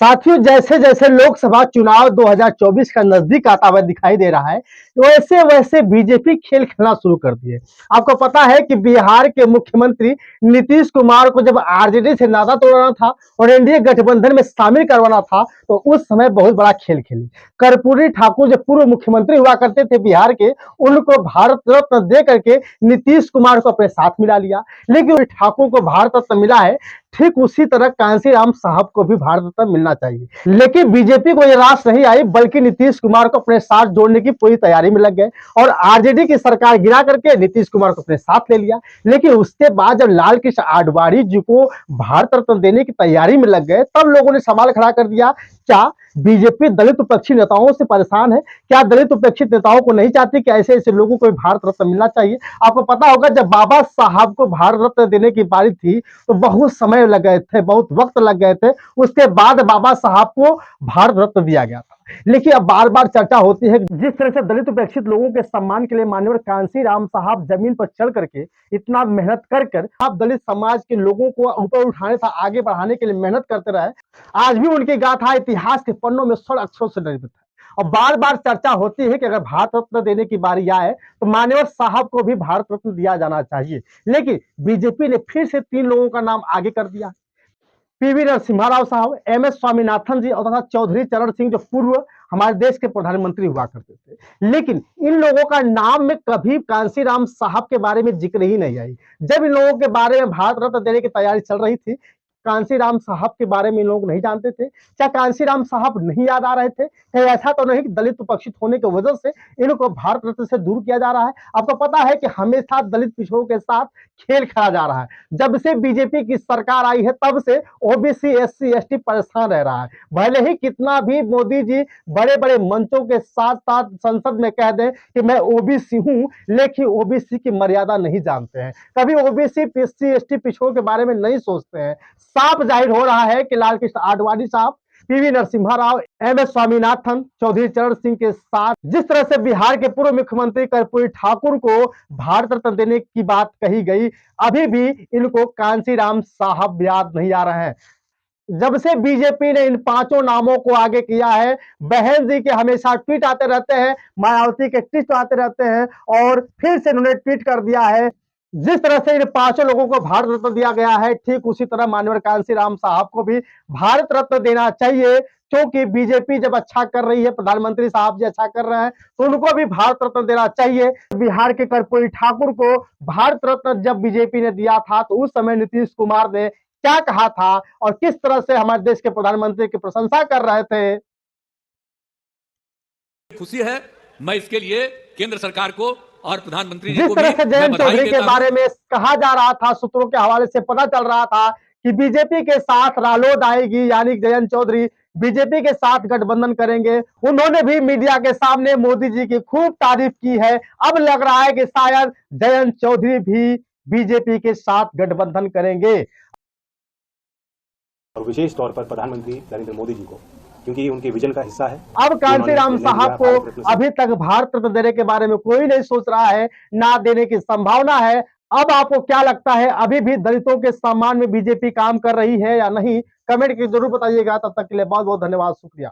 साथियों, जैसे जैसे लोकसभा चुनाव 2024 का नजदीक आता हुआ दिखाई दे रहा है, वैसे वैसे बीजेपी खेल खेलना शुरू कर दिए। आपको पता है कि बिहार के मुख्यमंत्री नीतीश कुमार को जब आरजेडी से नाता तोड़ना था और एनडीए गठबंधन में शामिल करवाना था, तो उस समय बहुत बड़ा खेल खेली। कर्पूरी ठाकुर जो पूर्व मुख्यमंत्री हुआ करते थे बिहार के, उनको भारत रत्न दे करके नीतीश कुमार को अपने साथ मिला लिया। लेकिन ठाकुर को भारत रत्न मिला है, ठीक उसी तरह कांशीराम साहब को भी भारत रत्न मिलना चाहिए। लेकिन बीजेपी को यह रास नहीं आई, बल्कि नीतीश कुमार को अपने साथ जोड़ने की पूरी तैयारी में लग गए और आरजेडी की सरकार गिरा करके नीतीश कुमार को अपने साथ ले लिया। लेकिन उसके बाद जब लाल कृष्ण आडवाणी जी को भारत रत्न देने की तैयारी में लग गए, तब लोगों ने सवाल खड़ा कर दिया, क्या बीजेपी दलित उपेक्षित नेताओं से परेशान है? क्या दलित उपेक्षित नेताओं को नहीं चाहती कि ऐसे ऐसे लोगों को भारत रत्न मिलना चाहिए? आपको पता होगा, जब बाबा साहब को भारत रत्न देने की बारी थी तो बहुत समय लग गए थे, बहुत वक्त लग गए थे। उसके बाद बाबा साहब को भारत रत्न दिया गया था। लेकिन अब बार बार चर्चा होती है, जिस तरह से दलित उपेक्षित लोगों के सम्मान के लिए माननीय कांशीराम साहब जमीन पर चढ़ करके इतना मेहनत कर आप दलित समाज के लोगों को ऊपर उठाने था, आगे बढ़ाने के लिए मेहनत करते रहे, आज भी उनकी गाथा इतिहास के पन्नों में स्वर्ण अक्षरों से लिखित है। और बार बार चर्चा होती है कि अगर भारत रत्न देने की बारी आए तो मान्यवर साहब को भी भारत रत्न दिया जाना चाहिए। लेकिन बीजेपी ने फिर से 3 लोगों का नाम आगे कर दिया। पीवी नरसिम्हा राव साहब, एम एस स्वामीनाथन जी और तथा चौधरी चरण सिंह, जो पूर्व हमारे देश के प्रधानमंत्री हुआ करते थे। लेकिन इन लोगों का नाम में कभी कांशीराम साहब के बारे में जिक्र ही नहीं आई। जब इन लोगों के बारे में भारत रत्न देने की तैयारी चल रही थी, कांशीराम साहब के बारे में इन लोग नहीं जानते थे। क्या कांशीराम साहब नहीं याद आ रहे थे? कहीं ऐसा तो नहीं कि दलित उपेक्षित होने की वजह से इनको भारत रत्न से दूर किया जा रहा है? आपको पता है कि हमेशा दलित पिछड़ों के साथ खेल खेला जा रहा है। जब से बीजेपी की सरकार आई है, तब से ओबीसी, एससी, एसटी परेशान रह रहा है। भले ही कितना भी मोदी जी बड़े बड़े मंचों के साथ साथ संसद में कह दें कि मैं ओबीसी हूं, लेकिन ओबीसी की मर्यादा नहीं जानते हैं। कभी ओबीसी, एससी, एसटी पिछड़ों के बारे में नहीं सोचते हैं। साफ जाहिर हो रहा है कि लाल कृष्ण आडवाणी साहब, PV Narasimha Rao, M S Swaminathan, Chaudhary Charan Singh के साथ जिस तरह से बिहार के पूर्व मुख्यमंत्री कर्पूरी ठाकुर को भारत रत्न देने की बात कही गई, अभी भी इनको कांशीराम साहब याद नहीं आ रहे हैं। जब से बीजेपी ने इन 5 नामों को आगे किया है, बहन जी के हमेशा ट्वीट आते रहते हैं, मायावती के ट्वीट आते रहते हैं, और फिर से इन्होंने ट्वीट कर दिया है। जिस तरह से इन 5 लोगों को भारत रत्न दिया गया है, ठीक उसी तरह माननीय कांशीराम साहब को भी भारत रत्न देना चाहिए, क्योंकि बीजेपी जब अच्छा कर रही है, प्रधानमंत्री साहब जी अच्छा कर रहे हैं, तो उनको भी भारत रत्न देना चाहिए। बिहार के कर्पूरी ठाकुर को भारत रत्न जब बीजेपी ने दिया था, तो उस समय नीतीश कुमार ने क्या कहा था और किस तरह से हमारे देश के प्रधानमंत्री की प्रशंसा कर रहे थे। खुशी है, मैं इसके लिए केंद्र सरकार को और प्रधानमंत्री जी जिस को तरह से भी जयंत चौधरी के बारे में कहा जा रहा था, सूत्रों के हवाले से पता चल रहा था कि बीजेपी के साथ रालोद आएगी, यानी जयंत चौधरी बीजेपी के साथ गठबंधन करेंगे। उन्होंने भी मीडिया के सामने मोदी जी की खूब तारीफ की है। अब लग रहा है कि शायद जयंत चौधरी भी बीजेपी के साथ गठबंधन करेंगे, और विशेष तौर पर प्रधानमंत्री नरेंद्र मोदी जी को, क्योंकि उनके विजन का हिस्सा है। अब कांशीराम साहब को अभी तक भारत रत्न देने के बारे में कोई नहीं सोच रहा है, ना देने की संभावना है। अब आपको क्या लगता है, अभी भी दलितों के सम्मान में बीजेपी काम कर रही है या नहीं? कमेंट की जरूर बताइएगा। तब तक के लिए बहुत बहुत धन्यवाद, शुक्रिया।